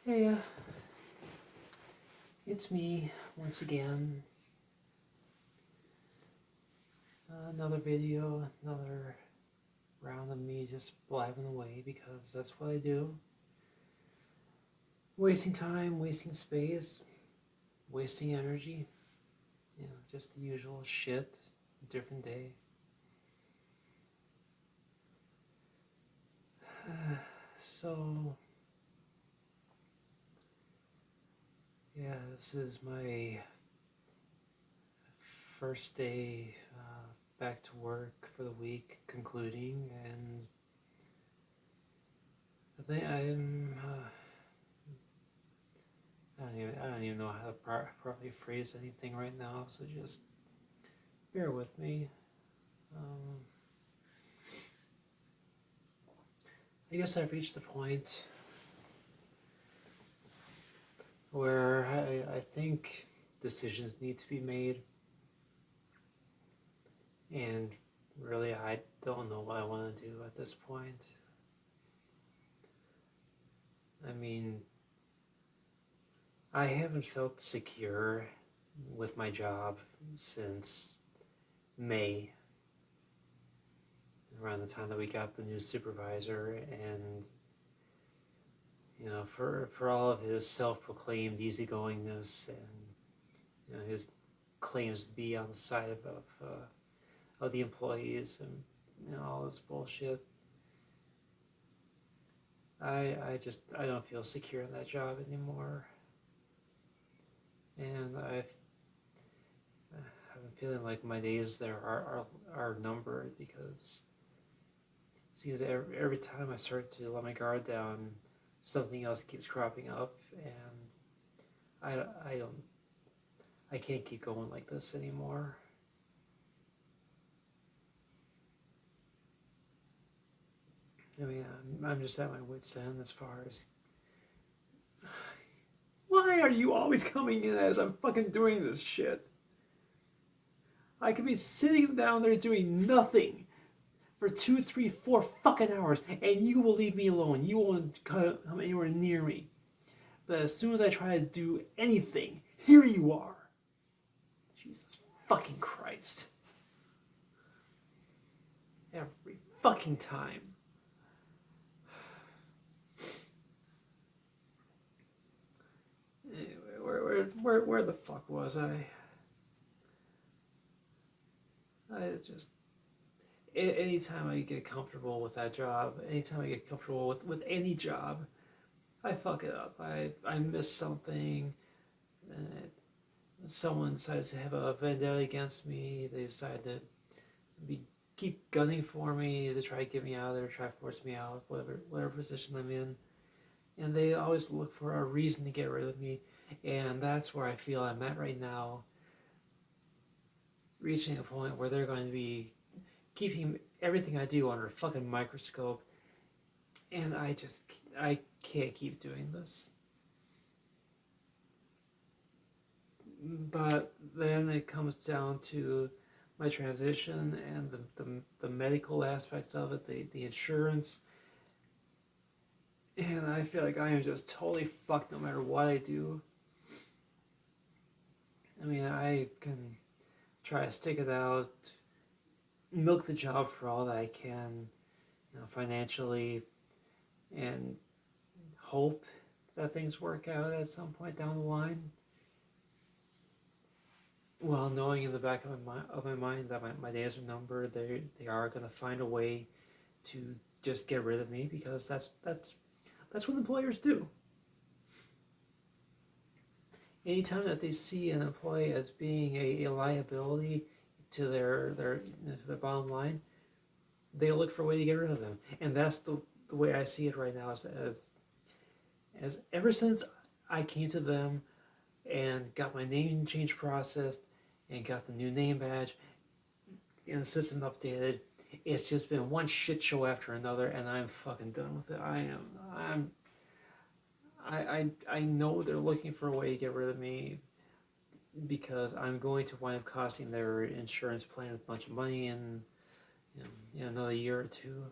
Hey, it's me once again. Another video, another round of me just blabbing away because that's what I do. Wasting time, wasting space, wasting energy. You know, just the usual shit. Different day. So, yeah, this is my first day back to work for the week, concluding, and I think I'm. I don't even know how to properly phrase anything right now, so just bear with me. Um, I guess I've reached the point where I think decisions need to be made, and really I don't know what I want to do at this point. I mean, I haven't felt secure with my job since May, around the time that we got the new supervisor, and you know, for all of his self-proclaimed easygoingness and you know his claims to be on the side of the employees and you know all this bullshit. I don't feel secure in that job anymore, and I've been feeling like my days there are numbered because it seems every time I start to let my guard down, something else keeps cropping up, and I don't I can't keep going like this anymore. I mean, I'm just at my wit's end as far as why are you always coming in as I'm fucking doing this shit? I could be sitting down there doing nothing for 2, 3, 4 fucking hours, and you will leave me alone. You won't come anywhere near me. But as soon as I try to do anything, here you are. Jesus fucking Christ. Every fucking time. Anyway, where the fuck was I? I just anytime I get comfortable with that job, anytime I get comfortable with any job, I fuck it up. I miss something, and someone decides to have a vendetta against me. They decide to be keep gunning for me to try to get me out of there, try to force me out, whatever position I'm in, and they always look for a reason to get rid of me, and that's where I feel I'm at right now, reaching a point where they're going to be keeping everything I do under a fucking microscope, and I can't keep doing this. But then it comes down to my transition and the medical aspects of it, the insurance, and I feel like I am just totally fucked no matter what I do. I mean, I can try to stick it out, milk the job for all that I can, you know, financially, and hope that things work out at some point down the line. Well, knowing in the back of my mind that my days are numbered, they are gonna find a way to just get rid of me because that's what employers do. Anytime that they see an employee as being a liability to their bottom line, they look for a way to get rid of them, and that's the way I see it right now. As ever since I came to them and got my name change processed and got the new name badge and the system updated, it's just been one shit show after another, and I'm fucking done with it. I know they're looking for a way to get rid of me because I'm going to wind up costing their insurance plan a bunch of money in another year or two.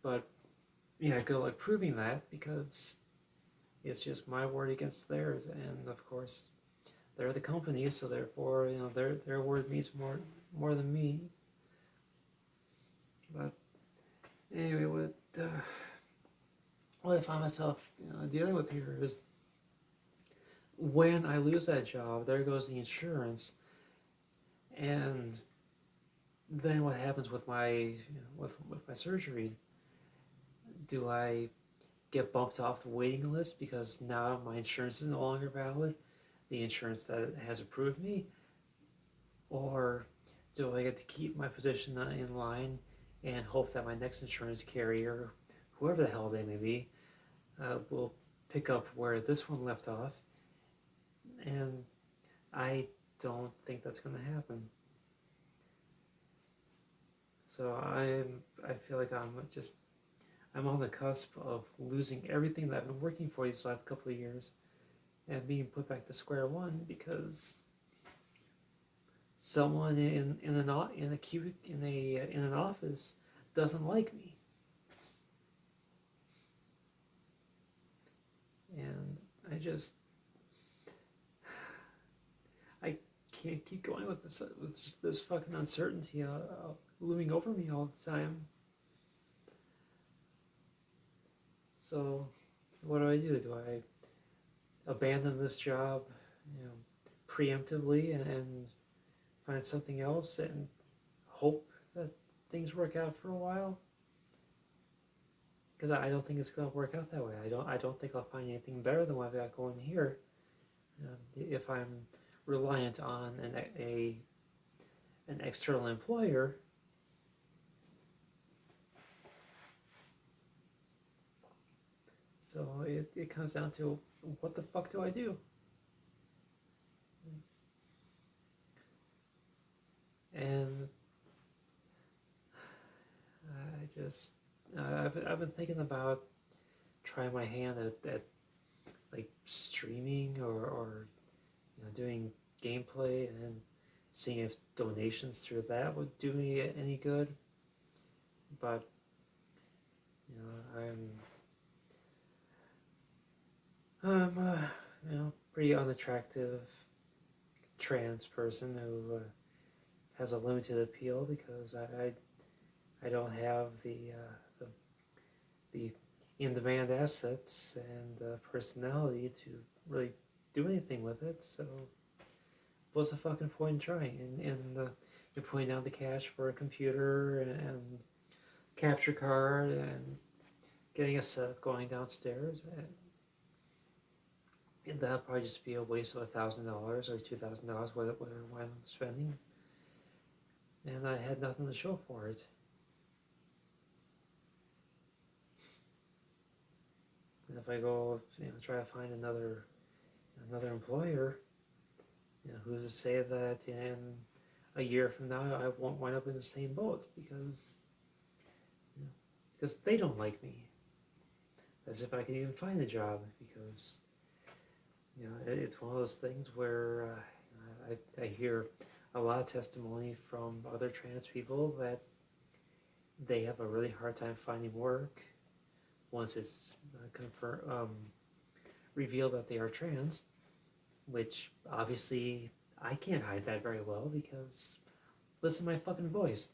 But yeah, good luck proving that because It's just my word against theirs, and of course, they're the company, so therefore, their word means more than me. But anyway, what I find myself dealing with here is when I lose that job, there goes the insurance, and then what happens with my with my surgery? Do I get bumped off the waiting list because now my insurance is no longer valid, the insurance that has approved me, or do I get to keep my position in line and hope that my next insurance carrier, whoever the hell they may be, will pick up where this one left off? And I don't think that's going to happen. So I feel like I'm on the cusp of losing everything that I've been working for these last couple of years and being put back to square one because someone in an office doesn't like me, and I can't keep going with this fucking uncertainty looming over me all the time. So what do? Do I abandon this job, preemptively and find something else and hope that things work out for a while? Because I don't think it's going to work out that way. I don't think I'll find anything better than what I've got going here. If I'm reliant on an external employer. So it comes down to, what the fuck do I do? And I've been thinking about trying my hand at like streaming or doing gameplay and seeing if donations through that would do me any good. But I'm pretty unattractive trans person who has a limited appeal because I don't have the in-demand assets and personality to really do anything with it. So what's the fucking point in trying? And you're putting down the cash for a computer and capture card and getting a setup going downstairs. And that'll probably just be a waste of $1,000 or $2,000, whatever I'm spending. And I had nothing to show for it. And if I go, try to find another employer, who's to say that in a year from now I won't wind up in the same boat because they don't like me. As if I can even find a job, because it's one of those things where I hear a lot of testimony from other trans people that they have a really hard time finding work once it's revealed that they are trans, which obviously I can't hide that very well because listen to my fucking voice.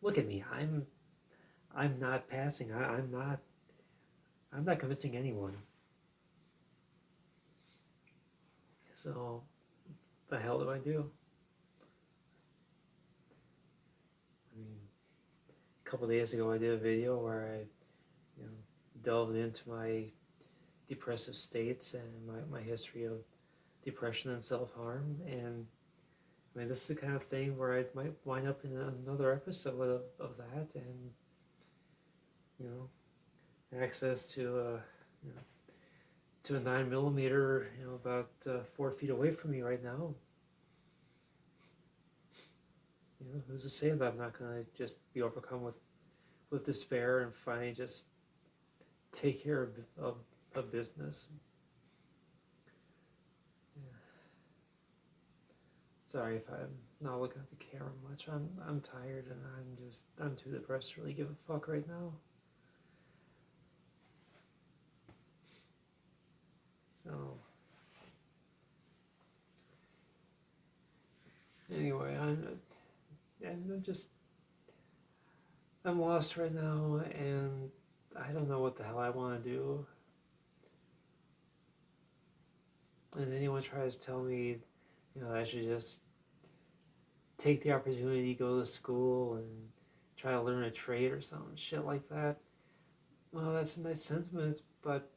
Look at me. I'm not passing. I'm not convincing anyone. So, the hell do I do? I mean, a couple days ago I did a video where I, delved into my depressive states and my history of depression and self-harm. And I mean, this is the kind of thing where I might wind up in another episode of that, and access to a 9mm, about 4 feet away from me right now. Who's to say that I'm not gonna just be overcome with despair and finally just take care of business. Yeah. Sorry if I'm not looking at the camera much. I'm tired and I'm too depressed to really give a fuck right now. So anyway, I'm lost right now, and I don't know what the hell I want to do. And anyone tries to tell me, I should just take the opportunity, go to school, and try to learn a trade or some shit like that. Well, that's a nice sentiment, but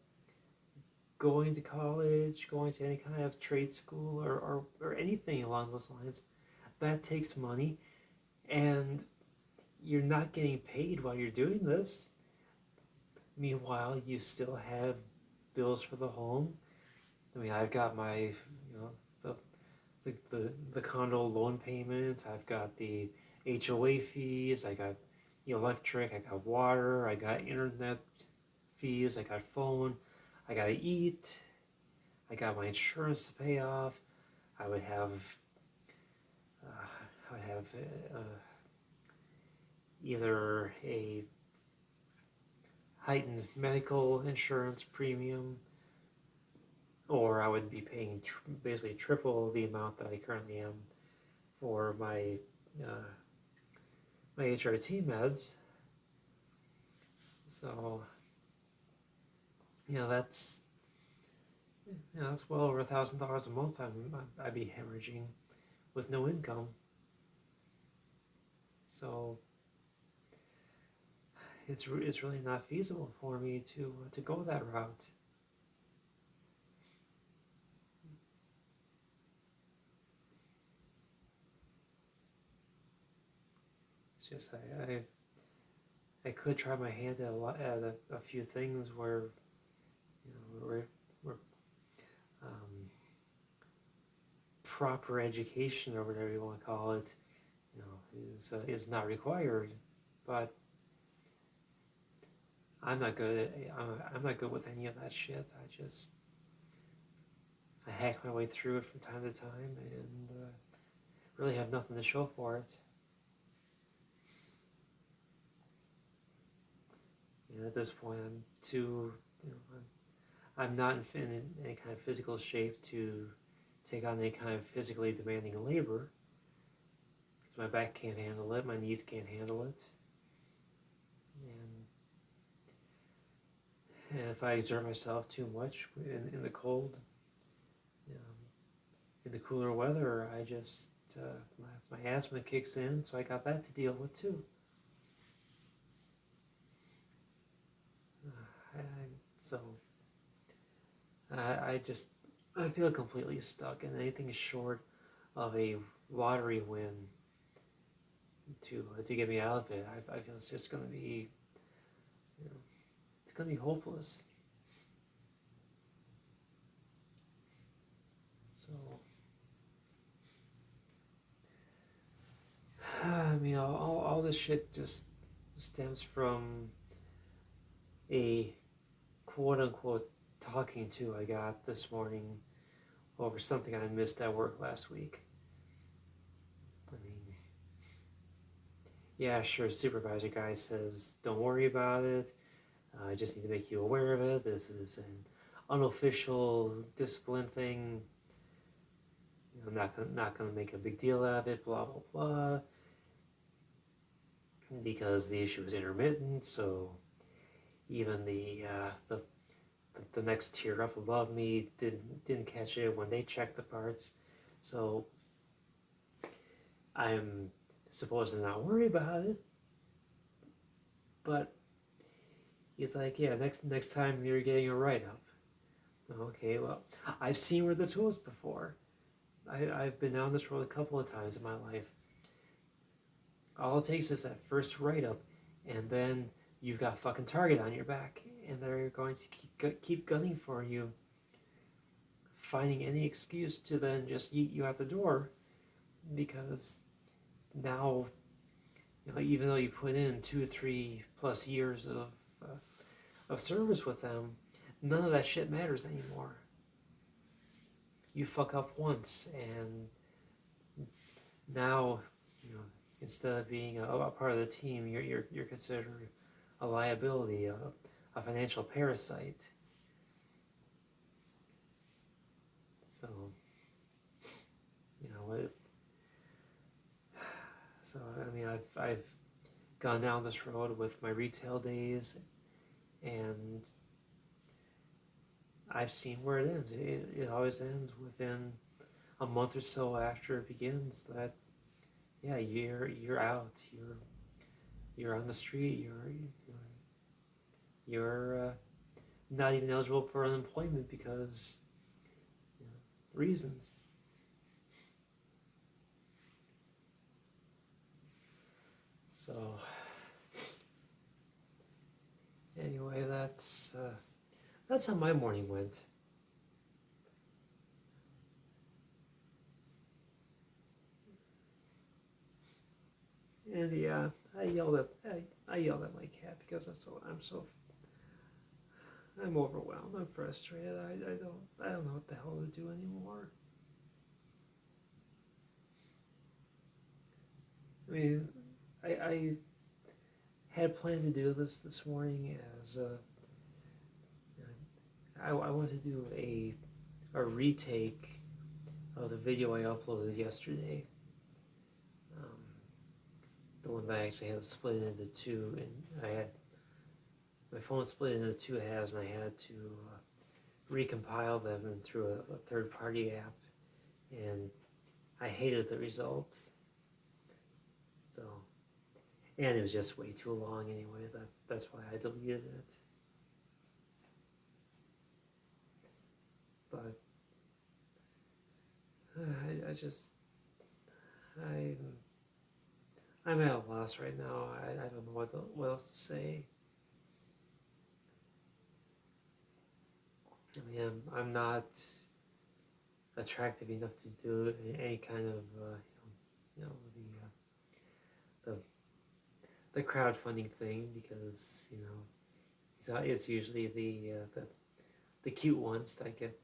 going to college, going to any kind of trade school, or anything along those lines, that takes money, and you're not getting paid while you're doing this. Meanwhile, you still have bills for the home. I mean, I've got my, the, the condo loan payment. I've got the HOA fees. I got electric. I got water. I got internet fees. I got phone. I gotta eat. I got my insurance to pay off. I would have, either a heightened medical insurance premium, or I would be paying basically triple the amount that I currently am for uh, my HRT meds. So that's that's well over $1,000 a month. I'd be hemorrhaging with no income. So it's really not feasible for me to go that route. It's just I could try my hand at a few things where where proper education, or whatever you want to call it, is not required. But I'm not good. I'm not good with any of that shit. I hack my way through it from time to time, and really have nothing to show for it. At this point, I'm too. I'm not in any kind of physical shape to take on any kind of physically demanding labor. My back can't handle it. My knees can't handle it. And if I exert myself too much in the cold, in the cooler weather, I just my asthma kicks in, so I got that to deal with too. So I feel completely stuck, and anything short of a lottery win to get me out of it, I feel it's just gonna be it's gonna be hopeless. So I mean, all this shit just stems from a quote unquote talking to I got this morning over something I missed at work last week. I mean, yeah, sure, supervisor guy says, don't worry about it. I just need to make you aware of it. This is an unofficial discipline thing. I'm not gonna make a big deal out of it, blah, blah, blah. Because the issue is intermittent, so even the next tier up above me didn't catch it when they checked the parts. So I'm supposed to not worry about it. But he's like, yeah, next time you're getting a write-up. Okay, well, I've seen where this goes before. I've been down this road a couple of times in my life. All it takes is that first write-up, and then you've got fucking Target on your back, and they're going to keep gunning for you, finding any excuse to then just yeet you out the door, because now, even though you put in 2-3+ years of service with them, none of that shit matters anymore. You fuck up once, and now, instead of being a part of the team, you're considered a liability, a financial parasite. So, you know, it, so I mean, I've gone down this road with my retail days, and I've seen where it ends. It always ends within a month or so after it begins. That yeah, you're out. You're on the street. You're not even eligible for unemployment because you know, reasons. So anyway, that's how my morning went. And yeah, I yelled at my cat because I'm overwhelmed. I'm frustrated. I don't know what the hell to do anymore. I mean, I had planned to do this morning as I want to do a retake of the video I uploaded yesterday. Um, the one that I actually had split into two, and I had my phone split into two halves, and I had to recompile them through a third-party app, and I hated the results. So, and it was just way too long, anyways. That's why I deleted it. But I just I'm at a loss right now. I don't know what else to say. I mean, I'm not attractive enough to do any kind of you know the the crowdfunding thing because you know it's usually the cute ones that get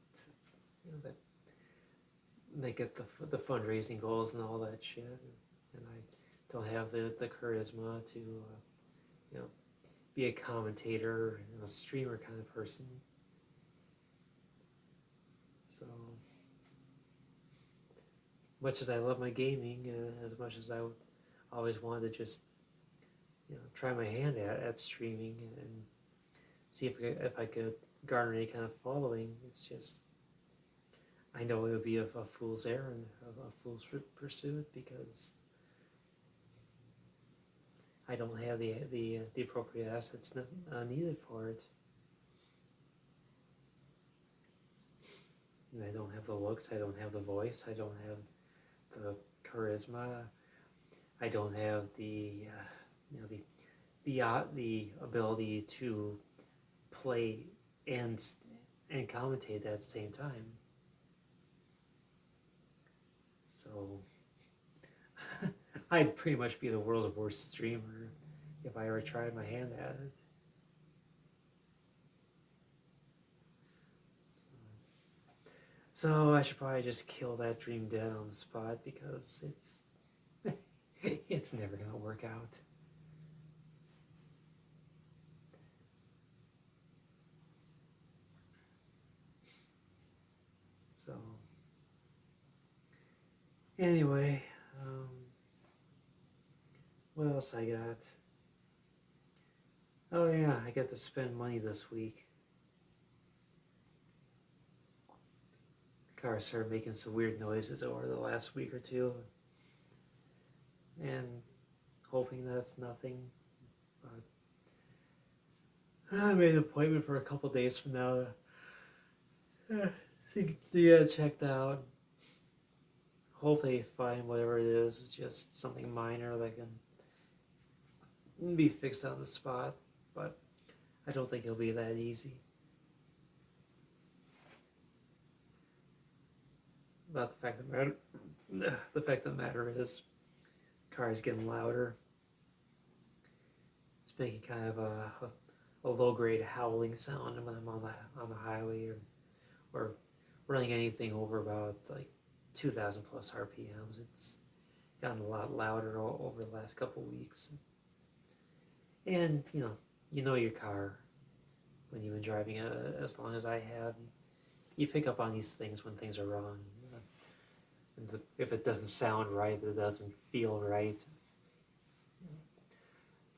that get the fundraising goals and all that shit, and I don't have the charisma to you know be a commentator, streamer kind of person. So much as I love my gaming, as much as I always wanted to just try my hand at streaming and see if I could garner any kind of following, it's just I know it would be a fool's errand, a fool's pursuit because I don't have the appropriate assets needed for it. And I don't have the looks. I don't have the voice. I don't have the charisma. I don't have the the ability to play and commentate at the same time. So I'd pretty much be the world's worst streamer if I ever tried my hand at it. So I should probably just kill that dream dead on the spot because it's never gonna work out. So anyway, what else I got? Oh yeah, I got to spend money this week. The car started making some weird noises over the last week or two, and hoping that's nothing. But I made an appointment for a couple days from now to get it checked out. Hope they find whatever it is. It's just something minor that can be fixed on the spot, but I don't think it'll be that easy. But the fact of the matter is, the car is getting louder. It's making kind of a low grade howling sound when I'm on the highway or running anything over about like 2,000 plus RPMs. It's gotten a lot louder over the last couple weeks. And you know your car when you've been driving it as long as I have. You pick up on these things when things are wrong. If it doesn't sound right, if it doesn't feel right,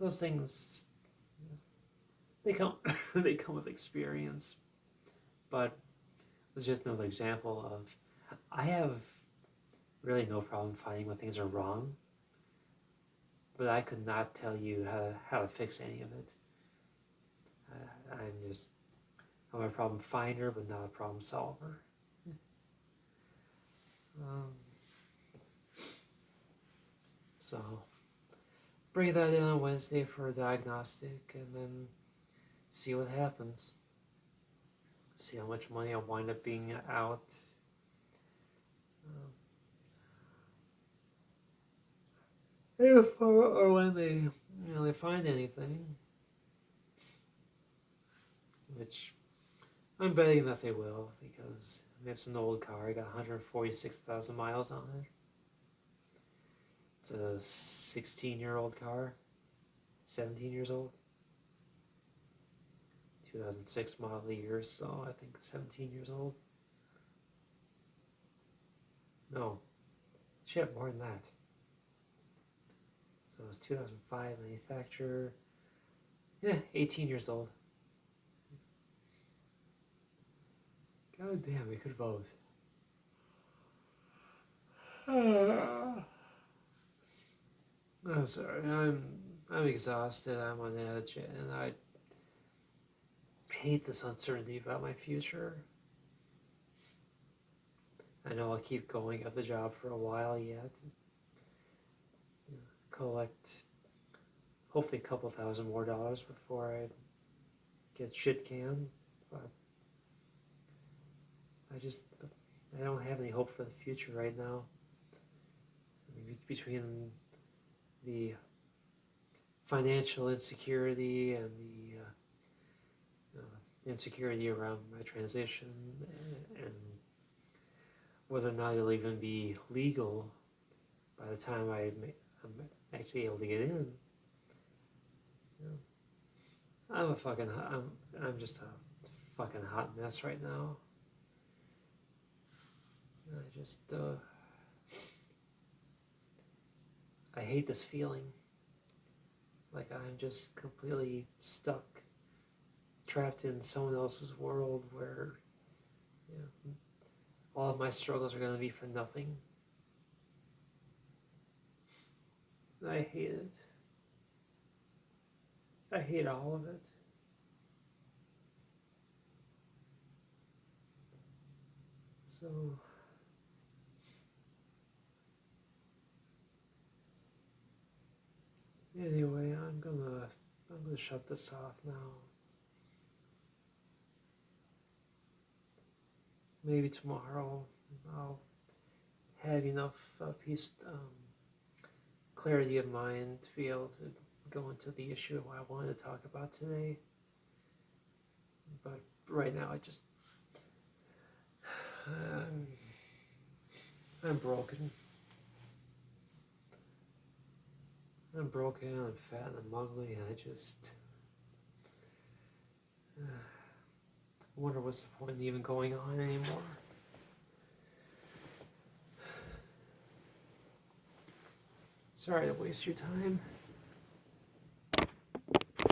those things, they come they come with experience. But it's just another example of, I have really no problem finding when things are wrong, but I could not tell you how to fix any of it. I'm a problem finder, but not a problem solver. Um, so bring that in on Wednesday for a diagnostic, and then see what happens. See how much money I wind up being out. If or when they find anything, which I'm betting that they will, because it's an old car. I got 146,000 miles on it. It's a 16-year-old car, 17 years old. 2006 model year, so I think 17 years old. No, shit, more than that. So it was 2005 manufacturer. Yeah, 18 years old. God damn, we could vote. I'm sorry. I'm exhausted. I'm on edge, and I hate this uncertainty about my future. I know I'll keep going at the job for a while yet. Collect hopefully a couple $1,000 more before I get shit canned, but I don't have any hope for the future right now. I mean, between the financial insecurity and the insecurity around my transition, and whether or not it'll even be legal by the time I'm actually able to get in. I'm just a fucking hot mess right now. I hate this feeling. Like I'm just completely stuck, trapped in someone else's world where, all of my struggles are going to be for nothing. I hate it. I hate all of it. So anyway, I'm gonna shut this off now. Maybe tomorrow I'll have enough clarity of mind to be able to go into the issue I wanted to talk about today. But right now, I'm broken. I'm broken, I'm fat, and I'm ugly, and I wonder what's the point in even going on anymore. Sorry to waste your time.